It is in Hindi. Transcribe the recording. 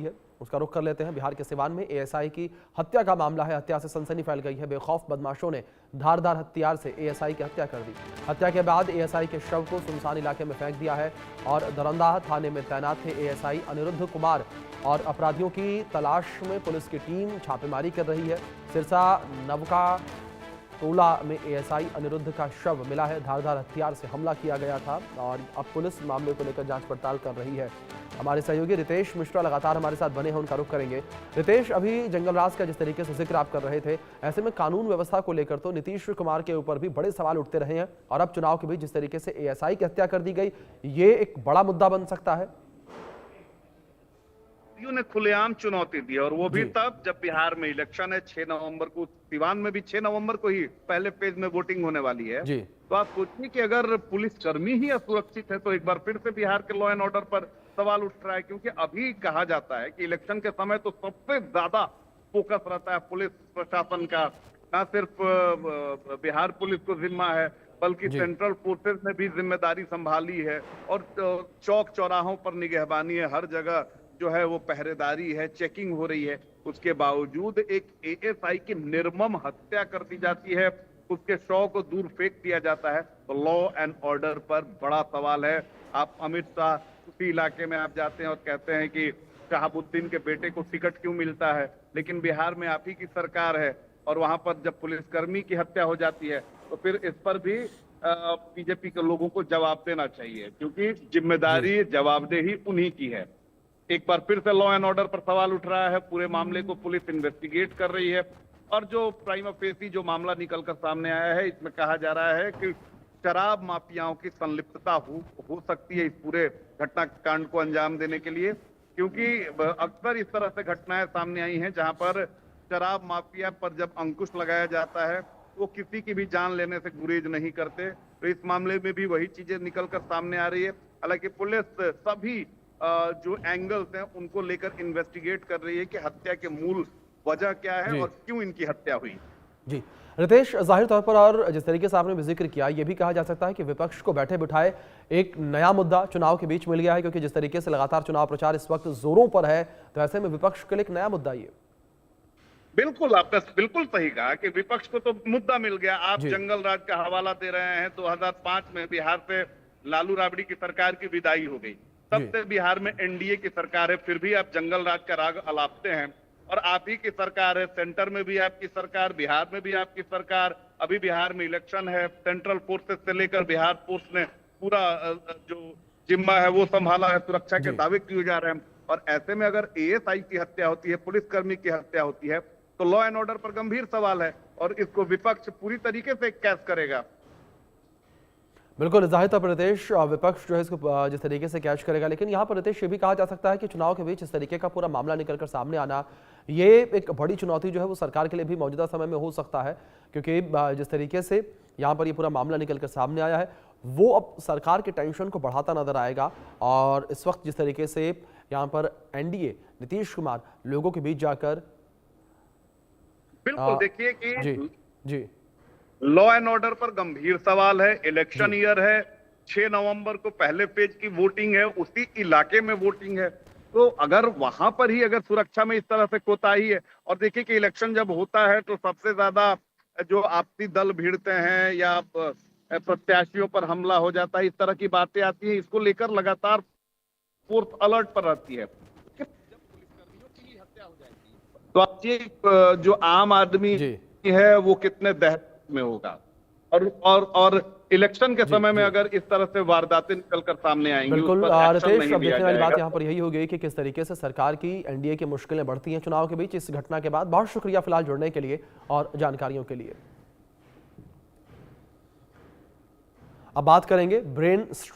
है उसका रुख कर लेते हैं। बिहार के सिवान में एएसआई की हत्या का मामला है। हत्या से सनसनी फैल गई है। बेखौफ बदमाशों ने धारदार हथियार से एएसआई की हत्या कर दी। हत्या के बाद एएसआई के शव को सुनसान इलाके में फेंक दिया है और दरंदाह थाने में तैनात थे एएसआई अनिरुद्ध कुमार और अपराधियों की तलाश में पुलिस की टीम छापेमारी कर रही है। सिरसा नवका टोला में एएसआई अनिरुद्ध का शव मिला है। धारदार हथियार से हमला किया गया था और अब पुलिस मामले को लेकर जांच पड़ताल कर रही है। हमारे सहयोगी रितेश मिश्रा लगातार हमारे साथ बने हैं, उनका रुख करेंगे। रितेश, अभी जंगलराज का जिस तरीके से जिक्र आप कर रहे थे, ऐसे में कानून व्यवस्था को लेकर तो नीतीश कुमार के ऊपर भी बड़े सवाल उठते रहे हैं और अब चुनाव के बीच जिस तरीके से एएसआई की हत्या कर दी गई, ये एक बड़ा मुद्दा बन सकता है। ने खुलेआम चुनौती दी और वो भी तब जब बिहार में इलेक्शन है 6 नवंबर को। सिवान में भी 6 नवंबर को ही पहले फेज में वोटिंग होने वाली है। तो आप सोचिए कि अगर पुलिसकर्मी ही असुरक्षित है तो एक बार फिर से बिहार के लॉ एंड ऑर्डर पर सवाल उठ रहा है, क्योंकि अभी कहा जाता है कि इलेक्शन के समय तो सबसे ज्यादा फोकस रहता है पुलिस प्रशासन का। न सिर्फ बिहार पुलिस को जिम्मा है बल्कि सेंट्रल फोर्सेस ने भी जिम्मेदारी संभाली है और चौक चौराहों पर निगहबानी है, हर जगह जो है वो पहरेदारी है, चेकिंग हो रही है। उसके बावजूद एक एएसआई की निर्मम हत्या कर दी जाती है, उसके शव को दूर फेंक दिया जाता है। तो लॉ एंड ऑर्डर पर बड़ा सवाल है। आप अमित शाह उसी इलाके में आप जाते हैं और कहते हैं कि शहाबुद्दीन के बेटे को टिकट क्यों मिलता है, लेकिन बिहार में आप ही की सरकार है और वहां पर जब पुलिसकर्मी की हत्या हो जाती है तो फिर इस पर भी बीजेपी के लोगों को जवाब देना चाहिए, क्योंकि जिम्मेदारी जवाबदेही उन्हीं की है। एक बार फिर से लॉ एंड ऑर्डर पर सवाल उठ रहा है। पूरे मामले को पुलिस इन्वेस्टिगेट कर रही है और जो प्राइमा फेसी जो मामला निकलकर सामने आया है, इसमें कहा जा रहा है कि शराब माफियाओं की संलिप्तता हो सकती है इस पूरे घटनाकांड को अंजाम देने के लिए, क्योंकि अक्सर इस तरह से घटनाएं सामने आई हैं जहां पर शराब माफिया पर जब अंकुश लगाया जाता है वो किसी की भी जान लेने से गुरेज नहीं करते। तो इस मामले में भी वही चीजें निकलकर सामने आ रही है। हालांकि पुलिस सभी जो एंगल्स हैं उनको लेकर इन्वेस्टिगेट कर रही है कि हत्या के मूल वजह क्या है और क्यों इनकी हत्या हुई। जी रितेश, जाहिर तौर पर और जिस तरीके से आपने भी जिक्र किया, ये भी कहा जा सकता है कि विपक्ष को बैठे बिठाए एक नया मुद्दा चुनाव के बीच मिल गया है, क्योंकि जिस तरीके से लगातार चुनाव प्रचार इस वक्त जोरों पर है, तो ऐसे में विपक्ष के लिए एक नया मुद्दा ये। बिल्कुल, आपने बिल्कुल सही कहा कि विपक्ष को तो मुद्दा मिल गया। आप जंगल राज का हवाला दे रहे हैं। 2005 में बिहार से लालू राबड़ी की सरकार की विदाई हो गई, तब से बिहार में एनडीए की सरकार है, फिर भी आप जंगल राज का राग अलापते हैं। और आप ही की सरकार है, सेंटर में भी आपकी सरकार, बिहार में भी आपकी सरकार। अभी बिहार में इलेक्शन है, सेंट्रल फोर्सेस से लेकर बिहार फोर्स ने पूरा जो जिम्मा है वो संभाला है, सुरक्षा के दावे किए जा रहे हैं। और ऐसे में अगर एएसआई की हत्या होती है, पुलिसकर्मी की हत्या होती है, तो लॉ एंड ऑर्डर पर गंभीर सवाल है और इसको विपक्ष पूरी तरीके से कैच करेगा। बिल्कुल, जाहिर तौर पर रितेश विपक्ष जो है इसको जिस तरीके से कैच करेगा, लेकिन यहाँ पर रितेश ये भी कहा जा सकता है कि चुनाव के बीच इस तरीके का पूरा मामला निकलकर सामने आना, ये एक बड़ी चुनौती जो है वो सरकार के लिए भी मौजूदा समय में हो सकता है, क्योंकि जिस तरीके से यहाँ पर ये पूरा मामला निकलकर सामने आया है वो अब सरकार के टेंशन को बढ़ाता नजर आएगा। और इस वक्त जिस तरीके से यहाँ पर एनडीए नीतीश कुमार लोगों के बीच जाकर बिल्कुल देखिए कि जी लॉ एंड ऑर्डर पर गंभीर सवाल है। इलेक्शन ईयर है, 6 नवंबर को पहले पेज की वोटिंग है, उसी इलाके में वोटिंग है। तो अगर वहां पर ही अगर सुरक्षा में इस तरह से कोताही है, और देखिए कि इलेक्शन जब होता है तो सबसे ज्यादा जो आपसी दल भिड़ते हैं या प्रत्याशियों पर हमला हो जाता है, इस तरह की बातें आती है। इसको लेकर लगातार फोर्स अलर्ट पर रहती है। जब पुलिसकर्मियों की ही हत्या हो जाएगी तो आप ये जो आम आदमी है वो कितने दहशत में होगा। और इलेक्शन के समय में अगर इस तरह से वारदातें निकलकर सामने आएंगी, बिल्कुल रितेश, अब देखने वाली बात यहाँ पर यही हो गई कि किस तरीके से सरकार की एनडीए की मुश्किलें बढ़ती हैं चुनाव के बीच इस घटना के बाद। बहुत शुक्रिया फिलहाल जुड़ने के लिए और जानकारियों के लिए। अब बात करेंगे ब्रेन